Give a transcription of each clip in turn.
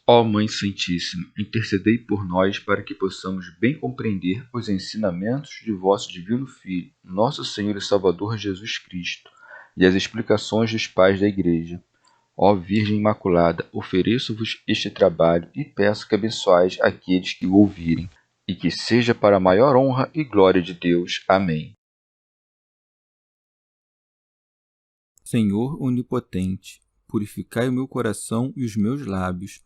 Ó Mãe Santíssima, intercedei por nós para que possamos bem compreender os ensinamentos de vosso Divino Filho, nosso Senhor e Salvador Jesus Cristo, e as explicações dos pais da Igreja. Ó Virgem Imaculada, ofereço-vos este trabalho e peço que abençoais aqueles que o ouvirem, e que seja para a maior honra e glória de Deus. Amém. Senhor onipotente, purificai o meu coração e os meus lábios.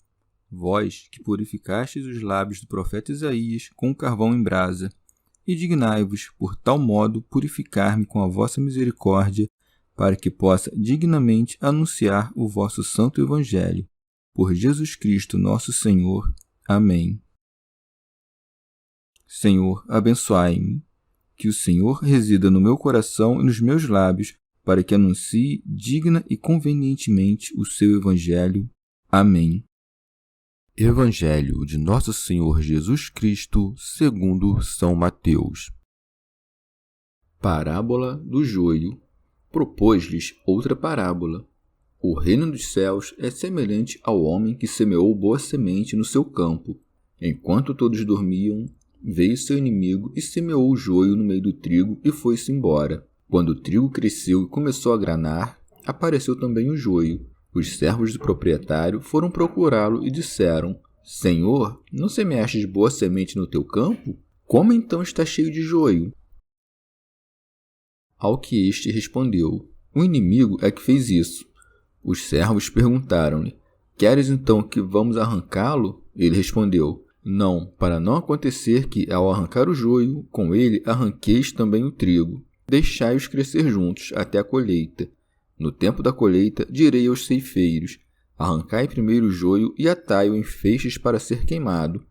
Vós, que purificastes os lábios do profeta Isaías com carvão em brasa, e dignai-vos, por tal modo, purificar-me com a vossa misericórdia, para que possa dignamente anunciar o vosso santo Evangelho. Por Jesus Cristo nosso Senhor. Amém. Senhor, abençoai-me. Que o Senhor resida no meu coração e nos meus lábios, para que anuncie digna e convenientemente o seu Evangelho. Amém. Evangelho de Nosso Senhor Jesus Cristo, segundo São Mateus. Parábola do joio. Propôs-lhes outra parábola. O reino dos céus é semelhante ao homem que semeou boa semente no seu campo. Enquanto todos dormiam, veio seu inimigo e semeou o joio no meio do trigo e foi-se embora. Quando o trigo cresceu e começou a granar, apareceu também o joio. Os servos do proprietário foram procurá-lo e disseram: Senhor, não semeastes boa semente no teu campo? Como então está cheio de joio? Ao que este respondeu: O inimigo é que fez isso. Os servos perguntaram-lhe: Queres então que vamos arrancá-lo? Ele respondeu: Não, para não acontecer que, ao arrancar o joio, com ele arranqueis também o trigo. Deixai-os crescer juntos até a colheita. No tempo da colheita, direi aos ceifeiros: Arrancai primeiro o joio e atai-o em feixes para ser queimado.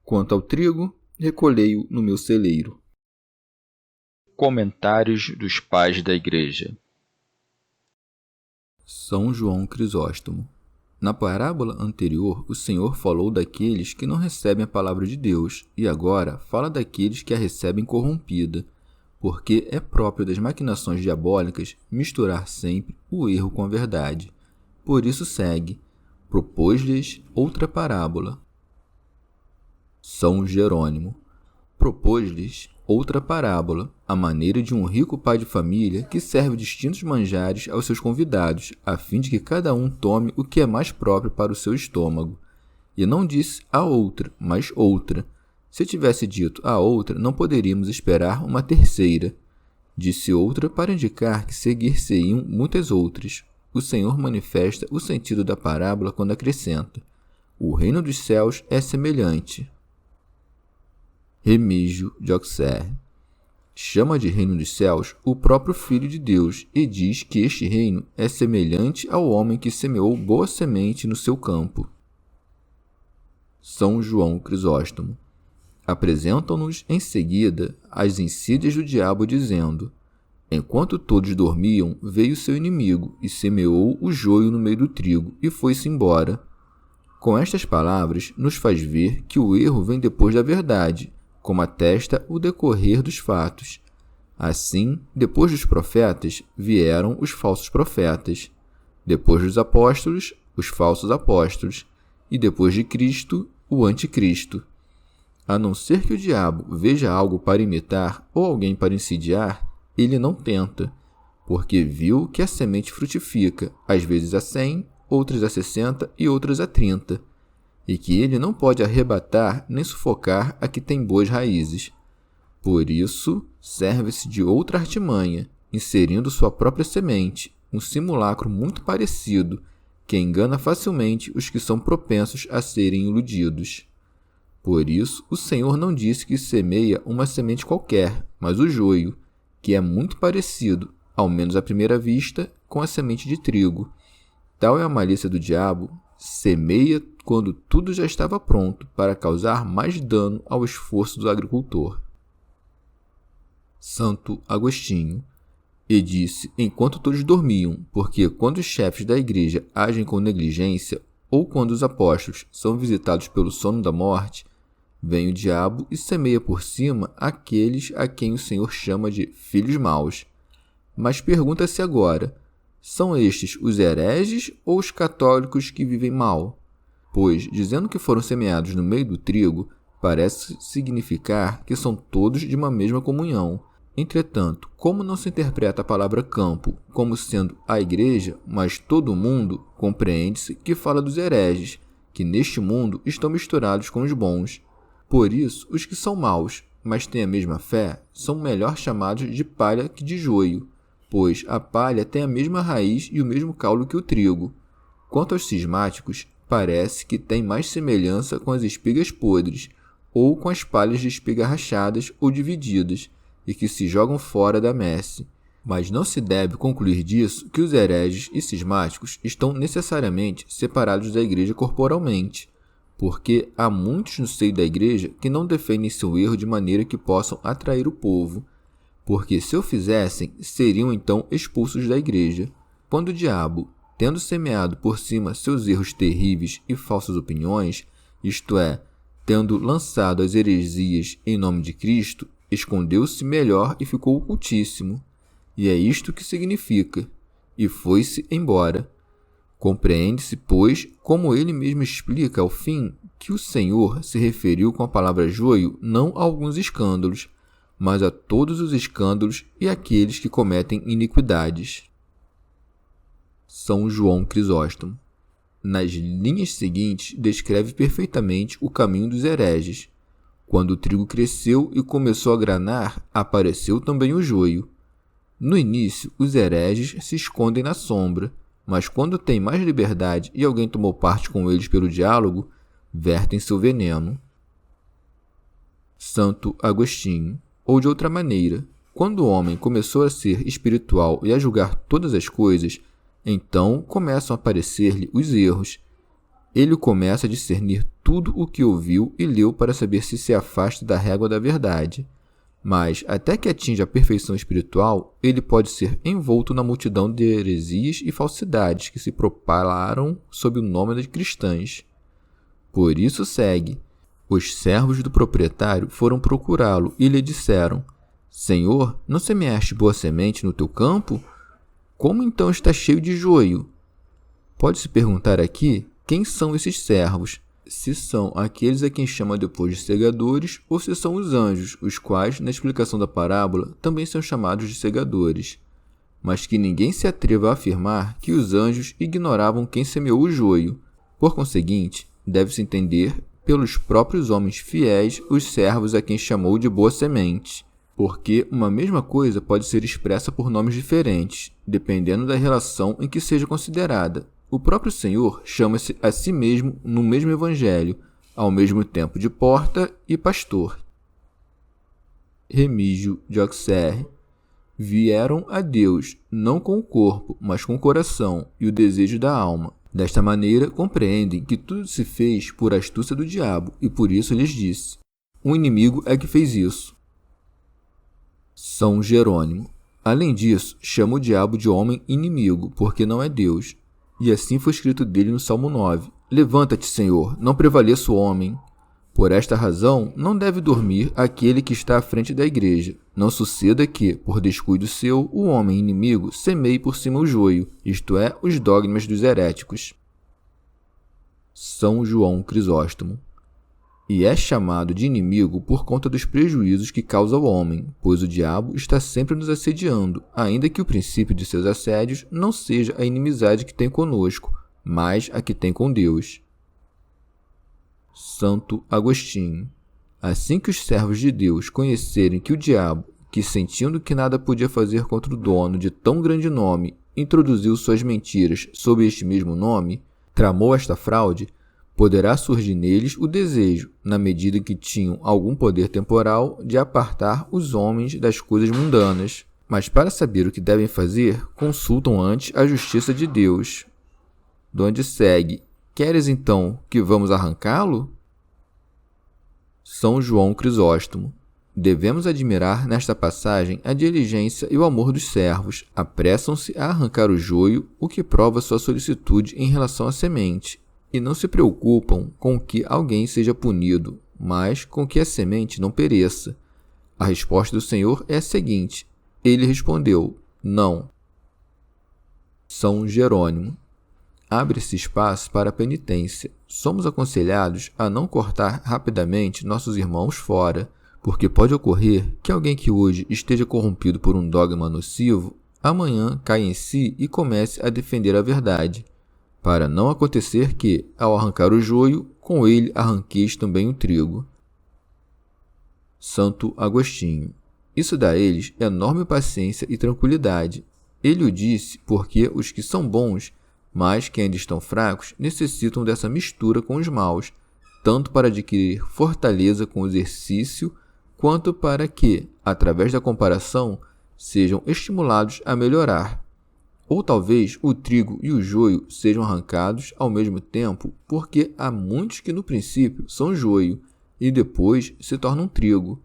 Quanto ao trigo, recolhei-o no meu celeiro. Comentários dos Pais da Igreja. São João Crisóstomo. Na parábola anterior, o Senhor falou daqueles que não recebem a palavra de Deus, e agora fala daqueles que a recebem corrompida, porque é próprio das maquinações diabólicas misturar sempre o erro com a verdade. Por isso segue: propôs-lhes outra parábola. São Jerônimo. Propôs-lhes outra parábola, à maneira de um rico pai de família que serve distintos manjares aos seus convidados, a fim de que cada um tome o que é mais próprio para o seu estômago. E não disse a outra, mas outra. Se tivesse dito a outra, não poderíamos esperar uma terceira. Disse outra para indicar que seguir-se-iam muitas outras. O Senhor manifesta o sentido da parábola quando acrescenta: O reino dos céus é semelhante. Remígio de Auxerre. Chama de reino dos céus o próprio Filho de Deus e diz que este reino é semelhante ao homem que semeou boa semente no seu campo. São João Crisóstomo. Apresentam-nos em seguida as insídias do diabo, dizendo: Enquanto todos dormiam, veio seu inimigo e semeou o joio no meio do trigo e foi-se embora. Com estas palavras, nos faz ver que o erro vem depois da verdade, como atesta o decorrer dos fatos. Assim, depois dos profetas, vieram os falsos profetas. Depois dos apóstolos, os falsos apóstolos. E depois de Cristo, o anticristo. A não ser que o diabo veja algo para imitar ou alguém para insidiar, ele não tenta, porque viu que a semente frutifica, às vezes a 100, outras a 60 e outras a 30, e que ele não pode arrebatar nem sufocar a que tem boas raízes. Por isso, serve-se de outra artimanha, inserindo sua própria semente, um simulacro muito parecido, que engana facilmente os que são propensos a serem iludidos. Por isso, o Senhor não disse que semeia uma semente qualquer, mas o joio, que é muito parecido, ao menos à primeira vista, com a semente de trigo. Tal é a malícia do diabo: semeia quando tudo já estava pronto para causar mais dano ao esforço do agricultor. Santo Agostinho. E disse enquanto todos dormiam, porque quando os chefes da igreja agem com negligência, ou quando os apóstolos são visitados pelo sono da morte, vem o diabo e semeia por cima aqueles a quem o Senhor chama de filhos maus. Mas pergunta-se agora: são estes os hereges ou os católicos que vivem mal? pois, dizendo que foram semeados no meio do trigo, parece significar que são todos de uma mesma comunhão. Entretanto, como não se interpreta a palavra campo como sendo a igreja, mas todo o mundo, compreende-se que fala dos hereges, que neste mundo estão misturados com os bons. Por isso, os que são maus, mas têm a mesma fé, são melhor chamados de palha que de joio, pois a palha tem a mesma raiz e o mesmo caule que o trigo. Quanto aos cismáticos, parece que tem mais semelhança com as espigas podres, ou com as palhas de espiga rachadas ou divididas, e que se jogam fora da messe. Mas não se deve concluir disso que os hereges e cismáticos estão necessariamente separados da igreja corporalmente, porque há muitos no seio da igreja que não defendem seu erro de maneira que possam atrair o povo, porque se o fizessem, seriam então expulsos da igreja. Quando o diabo, tendo semeado por cima seus erros terríveis e falsas opiniões, isto é, tendo lançado as heresias em nome de Cristo, escondeu-se melhor e ficou ocultíssimo. E é isto que significa, e foi-se embora. Compreende-se, pois, como ele mesmo explica ao fim, que o Senhor se referiu com a palavra joio não a alguns escândalos, mas a todos os escândalos e aqueles que cometem iniquidades. São João Crisóstomo. Nas linhas seguintes, descreve perfeitamente o caminho dos hereges. Quando o trigo cresceu e começou a granar, apareceu também o joio. No início, os hereges se escondem na sombra, mas quando têm mais liberdade e alguém tomou parte com eles pelo diálogo, vertem seu veneno. Santo Agostinho. Ou de outra maneira, quando o homem começou a ser espiritual e a julgar todas as coisas, então começam a aparecer-lhe os erros. Ele começa a discernir tudo o que ouviu e leu para saber se afasta da régua da verdade. Mas, até que atinja a perfeição espiritual, ele pode ser envolto na multidão de heresias e falsidades que se propalaram sob o nome de cristãs. Por isso segue. Os servos do proprietário foram procurá-lo e lhe disseram: Senhor, não semeaste boa semente no teu campo? Como então está cheio de joio? Pode-se perguntar aqui quem são esses servos, se são aqueles a quem chama depois de segadores ou se são os anjos, os quais, na explicação da parábola, também são chamados de segadores. Mas que ninguém se atreva a afirmar que os anjos ignoravam quem semeou o joio. Por conseguinte, deve-se entender pelos próprios homens fiéis os servos a quem chamou de boa semente, porque uma mesma coisa pode ser expressa por nomes diferentes, dependendo da relação em que seja considerada. O próprio Senhor chama-se a si mesmo no mesmo evangelho, ao mesmo tempo de porta e pastor. Remígio de Auxerre. Vieram a Deus, não com o corpo, mas com o coração e o desejo da alma. Desta maneira, compreendem que tudo se fez por astúcia do diabo, e por isso lhes disse: um inimigo é que fez isso. São Jerônimo. Além disso, chama o diabo de homem inimigo, porque não é Deus. E assim foi escrito dele no Salmo 9. Levanta-te, Senhor, não prevaleça o homem. Por esta razão, não deve dormir aquele que está à frente da igreja. Não suceda que, por descuido seu, o homem inimigo semeie por cima o joio, isto é, os dogmas dos heréticos. São João Crisóstomo. E é chamado de inimigo por conta dos prejuízos que causa ao homem, pois o diabo está sempre nos assediando, ainda que o princípio de seus assédios não seja a inimizade que tem conosco, mas a que tem com Deus. Santo Agostinho. Assim que os servos de Deus conhecerem que o diabo, que sentindo que nada podia fazer contra o dono de tão grande nome, introduziu suas mentiras sob este mesmo nome, tramou esta fraude, poderá surgir neles o desejo, na medida em que tinham algum poder temporal, de apartar os homens das coisas mundanas. Mas para saber o que devem fazer, consultam antes a justiça de Deus. Donde segue: queres então que vamos arrancá-lo? São João Crisóstomo. Devemos admirar nesta passagem a diligência e o amor dos servos. Apressam-se a arrancar o joio, o que prova sua solicitude em relação à semente. E não se preocupam com que alguém seja punido, mas com que a semente não pereça. A resposta do Senhor é a seguinte: ele respondeu: não. São Jerônimo. abre-se espaço para a penitência. Somos aconselhados a não cortar rapidamente nossos irmãos fora, porque pode ocorrer que alguém que hoje esteja corrompido por um dogma nocivo, amanhã caia em si e comece a defender a verdade, para não acontecer que, ao arrancar o joio, com ele arranqueis também o trigo. Santo Agostinho. Isso dá a eles enorme paciência e tranquilidade. Ele o disse porque os que são bons, mas que ainda estão fracos, necessitam dessa mistura com os maus, tanto para adquirir fortaleza com o exercício, quanto para que, através da comparação, sejam estimulados a melhorar. Ou talvez o trigo e o joio sejam arrancados ao mesmo tempo, porque há muitos que no princípio são joio e depois se tornam trigo.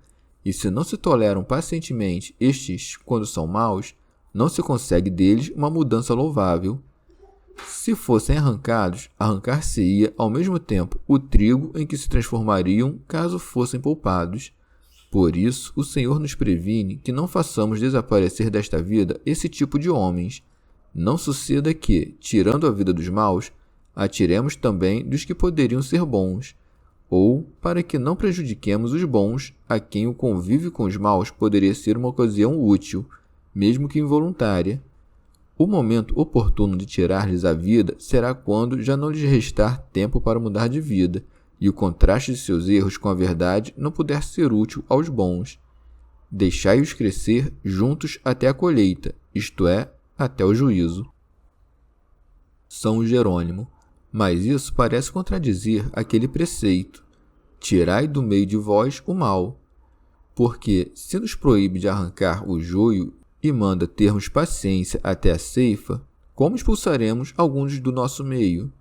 E se não se toleram pacientemente estes quando são maus, não se consegue deles uma mudança louvável. Se fossem arrancados, arrancar-se-ia ao mesmo tempo o trigo em que se transformariam caso fossem poupados. Por isso, o Senhor nos previne que não façamos desaparecer desta vida esse tipo de homens. Não suceda que, tirando a vida dos maus, atiremos também dos que poderiam ser bons, ou para que não prejudiquemos os bons, a quem o convívio com os maus poderia ser uma ocasião útil, mesmo que involuntária. O momento oportuno de tirar-lhes a vida será quando já não lhes restar tempo para mudar de vida, e o contraste de seus erros com a verdade não puder ser útil aos bons. Deixai-os crescer juntos até a colheita, isto é, até o juízo. São Jerônimo. Mas isso parece contradizer aquele preceito: tirai do meio de vós o mal. Porque, se nos proíbe de arrancar o joio e manda termos paciência até a ceifa, como expulsaremos alguns do nosso meio?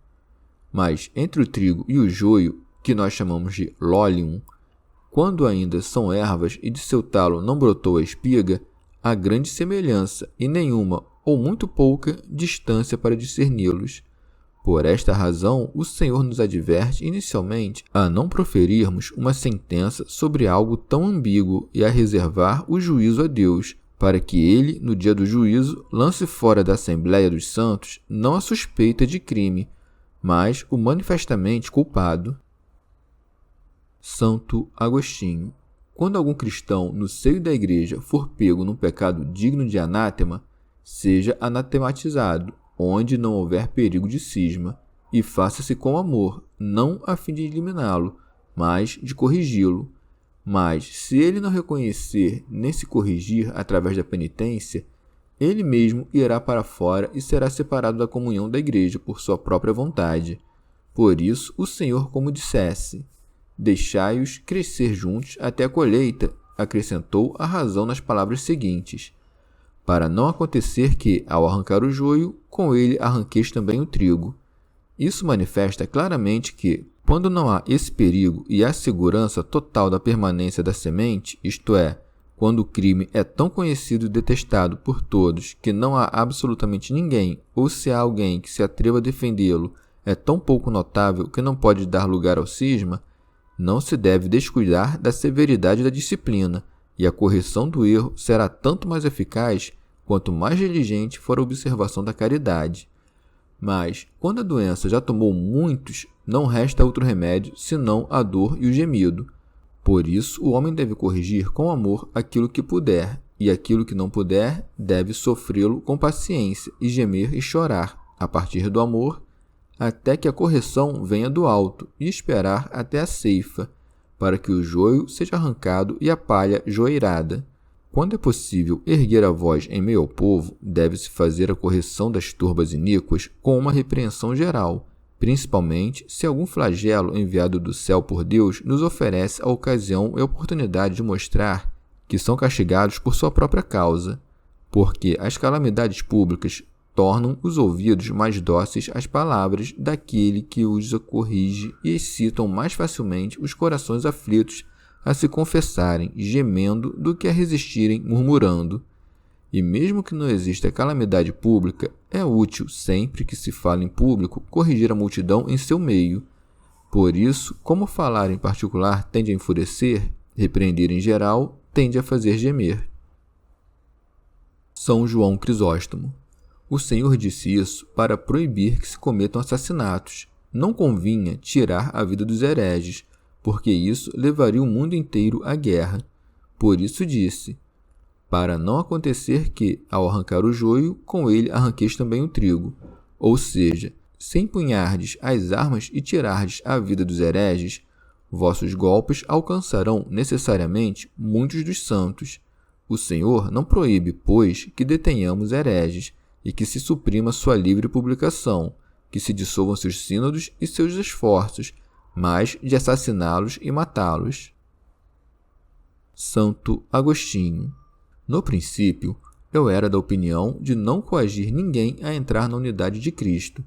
Mas entre o trigo e o joio, que nós chamamos de lolium, quando ainda são ervas e de seu talo não brotou a espiga, há grande semelhança e nenhuma ou muito pouca distância para discerni-los. Por esta razão, o Senhor nos adverte inicialmente a não proferirmos uma sentença sobre algo tão ambíguo e a reservar o juízo a Deus, para que ele, no dia do juízo, lance fora da Assembleia dos Santos não a suspeita de crime, mas o manifestamente culpado. Santo Agostinho. Quando algum cristão no seio da igreja for pego num pecado digno de anátema, seja anatematizado, onde não houver perigo de cisma, e faça-se com amor, não a fim de eliminá-lo, mas de corrigi-lo. Mas, se ele não reconhecer nem se corrigir através da penitência, ele mesmo irá para fora e será separado da comunhão da igreja por sua própria vontade. Por isso, o Senhor, como dissesse, deixai-os crescer juntos até a colheita, acrescentou a razão nas palavras seguintes: para não acontecer que, ao arrancar o joio, com ele arranqueis também o trigo. Isso manifesta claramente que, quando não há esse perigo e a segurança total da permanência da semente, isto é, quando o crime é tão conhecido e detestado por todos que não há absolutamente ninguém, ou se há alguém que se atreva a defendê-lo, é tão pouco notável que não pode dar lugar ao cisma, não se deve descuidar da severidade da disciplina, e a correção do erro será tanto mais eficaz quanto mais diligente for a observação da caridade. Mas, quando a doença já tomou muitos, não resta outro remédio senão a dor e o gemido. Por isso, o homem deve corrigir com amor aquilo que puder, e aquilo que não puder, deve sofrê-lo com paciência e gemer e chorar, a partir do amor, até que a correção venha do alto, e esperar até a ceifa, para que o joio seja arrancado e a palha joeirada. Quando é possível erguer a voz em meio ao povo, deve-se fazer a correção das turbas iníquas com uma repreensão geral, principalmente se algum flagelo enviado do céu por Deus nos oferece a ocasião e a oportunidade de mostrar que são castigados por sua própria causa, porque as calamidades públicas tornam os ouvidos mais dóceis às palavras daquele que os corrige e excitam mais facilmente os corações aflitos a se confessarem gemendo do que a resistirem murmurando. E mesmo que não exista calamidade pública, é útil, sempre que se fala em público, corrigir a multidão em seu meio. Por isso, como falar em particular tende a enfurecer, repreender em geral tende a fazer gemer. São João Crisóstomo. O Senhor disse isso para proibir que se cometam assassinatos. Não convinha tirar a vida dos hereges, porque isso levaria o mundo inteiro à guerra. Por isso disse: para não acontecer que, ao arrancar o joio, com ele arranqueis também o trigo. Ou seja, se empunhardes as armas e tirardes a vida dos hereges, vossos golpes alcançarão necessariamente muitos dos santos. O Senhor não proíbe, pois, que detenhamos hereges e que se suprima sua livre publicação, que se dissolvam seus sínodos e seus esforços, mas de assassiná-los e matá-los. Santo Agostinho. No princípio, eu era da opinião de não coagir ninguém a entrar na unidade de Cristo.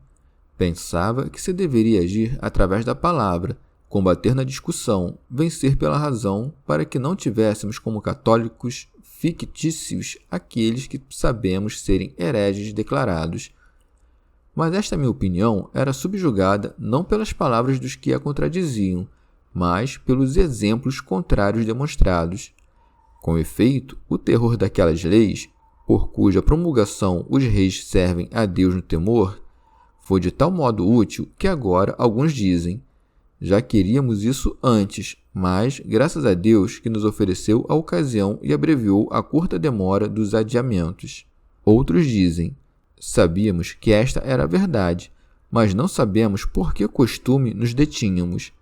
Pensava que se deveria agir através da palavra, combater na discussão, vencer pela razão, para que não tivéssemos como católicos fictícios aqueles que sabemos serem hereges declarados. Mas esta minha opinião era subjugada não pelas palavras dos que a contradiziam, mas pelos exemplos contrários demonstrados. Com efeito, o terror daquelas leis, por cuja promulgação os reis servem a Deus no temor, foi de tal modo útil que agora alguns dizem: já queríamos isso antes, mas graças a Deus que nos ofereceu a ocasião e abreviou a curta demora dos adiamentos. Outros dizem: sabíamos que esta era a verdade, mas não sabemos por que costume nos detínhamos.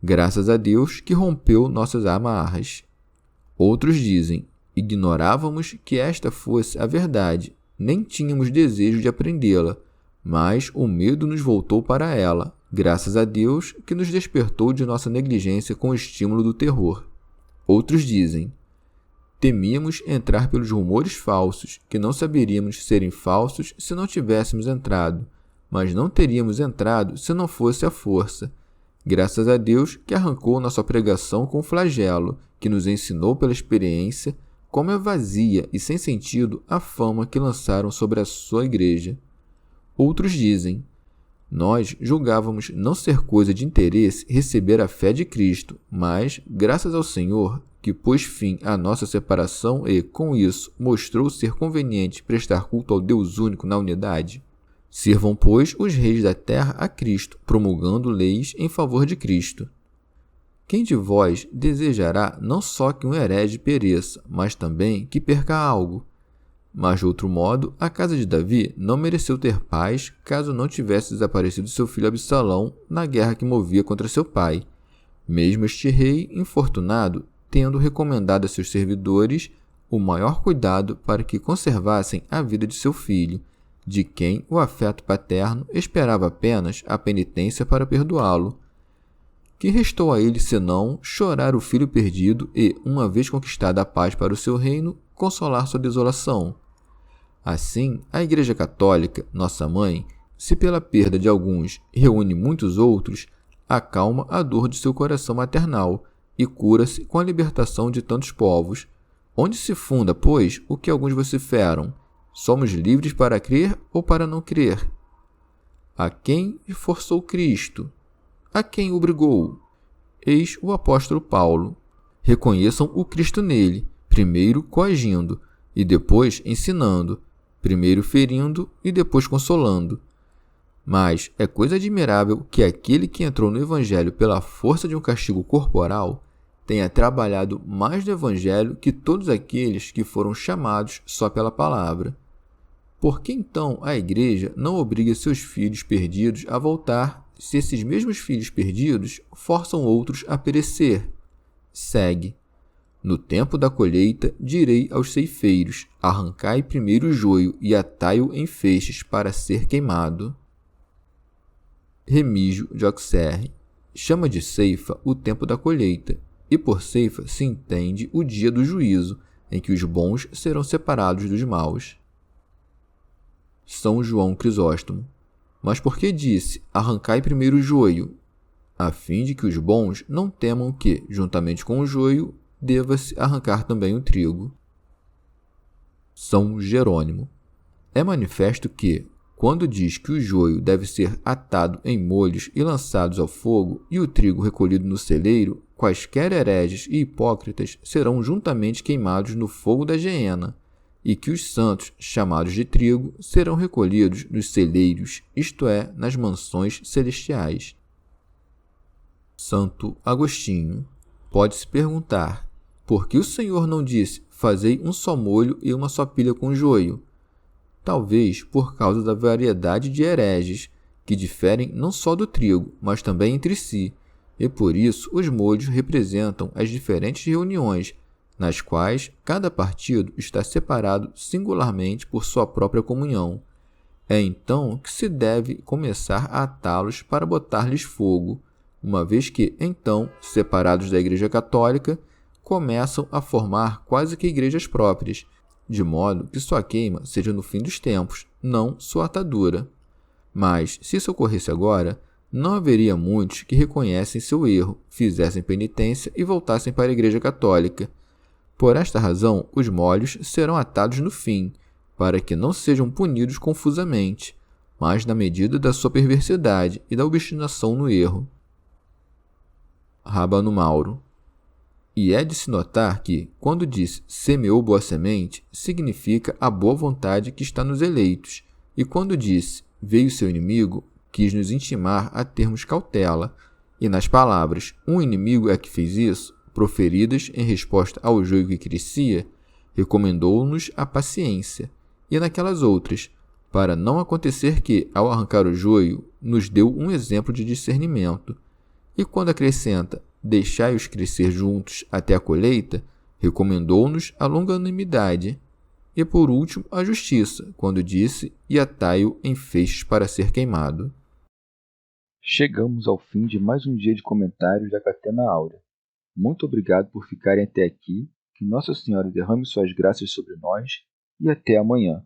Graças a Deus que rompeu nossas amarras. Outros dizem: ignorávamos que esta fosse a verdade, nem tínhamos desejo de aprendê-la, mas o medo nos voltou para ela, graças a Deus que nos despertou de nossa negligência com o estímulo do terror. Outros dizem: temíamos entrar pelos rumores falsos, que não saberíamos serem falsos se não tivéssemos entrado, mas não teríamos entrado se não fosse a força. Graças a Deus que arrancou nossa pregação com flagelo, que nos ensinou pela experiência como é vazia e sem sentido a fama que lançaram sobre a sua igreja. Outros dizem: nós julgávamos não ser coisa de interesse receber a fé de Cristo, mas, graças ao Senhor, que pôs fim à nossa separação e, com isso, mostrou ser conveniente prestar culto ao Deus único na unidade. Sirvam, pois, os reis da terra a Cristo, promulgando leis em favor de Cristo. Quem de vós desejará não só que um herege pereça, mas também que perca algo? Mas, de outro modo, a casa de Davi não mereceu ter paz caso não tivesse desaparecido seu filho Absalão na guerra que movia contra seu pai. Mesmo este rei, infortunado, tendo recomendado a seus servidores o maior cuidado para que conservassem a vida de seu filho, de quem o afeto paterno esperava apenas a penitência para perdoá-lo. Que restou a ele senão chorar o filho perdido e, uma vez conquistada a paz para o seu reino, consolar sua desolação? Assim, a Igreja Católica, nossa mãe, se pela perda de alguns reúne muitos outros, acalma a dor de seu coração maternal e cura-se com a libertação de tantos povos. Onde se funda, pois, o que alguns vociferam? Somos livres para crer ou para não crer? A quem forçou Cristo? A quem obrigou? Eis o apóstolo Paulo. Reconheçam o Cristo nele, primeiro coagindo e depois ensinando, primeiro ferindo e depois consolando. Mas é coisa admirável que aquele que entrou no Evangelho pela força de um castigo corporal tenha trabalhado mais no Evangelho que todos aqueles que foram chamados só pela palavra. Por que então a Igreja não obriga seus filhos perdidos a voltar, se esses mesmos filhos perdidos forçam outros a perecer? Segue. No tempo da colheita, direi aos ceifeiros: arrancai primeiro o joio e atai-o em feixes para ser queimado. Remígio de Auxerre chama de ceifa o tempo da colheita, e por ceifa se entende o dia do juízo, em que os bons serão separados dos maus. São João Crisóstomo. Mas por que disse: arrancai primeiro o joio? A fim de que os bons não temam que, juntamente com o joio, deva-se arrancar também o trigo. São Jerônimo. É manifesto que, quando diz que o joio deve ser atado em molhos e lançados ao fogo, e o trigo recolhido no celeiro, quaisquer hereges e hipócritas serão juntamente queimados no fogo da geena. e que os santos, chamados de trigo, serão recolhidos nos celeiros, isto é, nas mansões celestiais. Santo Agostinho. Pode-se perguntar, por que o Senhor não disse, fazei um só molho e uma só pilha com joio? Talvez por causa da variedade de hereges, que diferem não só do trigo, mas também entre si, e por isso os molhos representam as diferentes reuniões, nas quais cada partido está separado singularmente por sua própria comunhão. É então que se deve começar a atá-los para botar-lhes fogo, uma vez que, então, separados da Igreja Católica, começam a formar quase que igrejas próprias, de modo que sua queima seja no fim dos tempos, não sua atadura. Mas, se isso ocorresse agora, não haveria muitos que reconhecem seu erro, fizessem penitência e voltassem para a Igreja Católica. Por esta razão, os molhos serão atados no fim, para que não sejam punidos confusamente, mas na medida da sua perversidade e da obstinação no erro. Rábano Mauro. E é de se notar que, quando diz semeou boa semente, significa a boa vontade que está nos eleitos, e quando disse veio seu inimigo, quis nos intimar a termos cautela, e nas palavras um inimigo é que fez isso, proferidas em resposta ao joio que crescia, recomendou-nos a paciência, e naquelas outras, para não acontecer que, ao arrancar o joio, nos deu um exemplo de discernimento, e quando acrescenta deixai-os crescer juntos até a colheita, recomendou-nos a longanimidade, e por último a justiça, quando disse, e atai-o em feixes para ser queimado. Chegamos ao fim de mais um dia de comentários da Catena Áurea. Muito obrigado por ficarem até aqui, que Nossa Senhora derrame suas graças sobre nós, e até amanhã.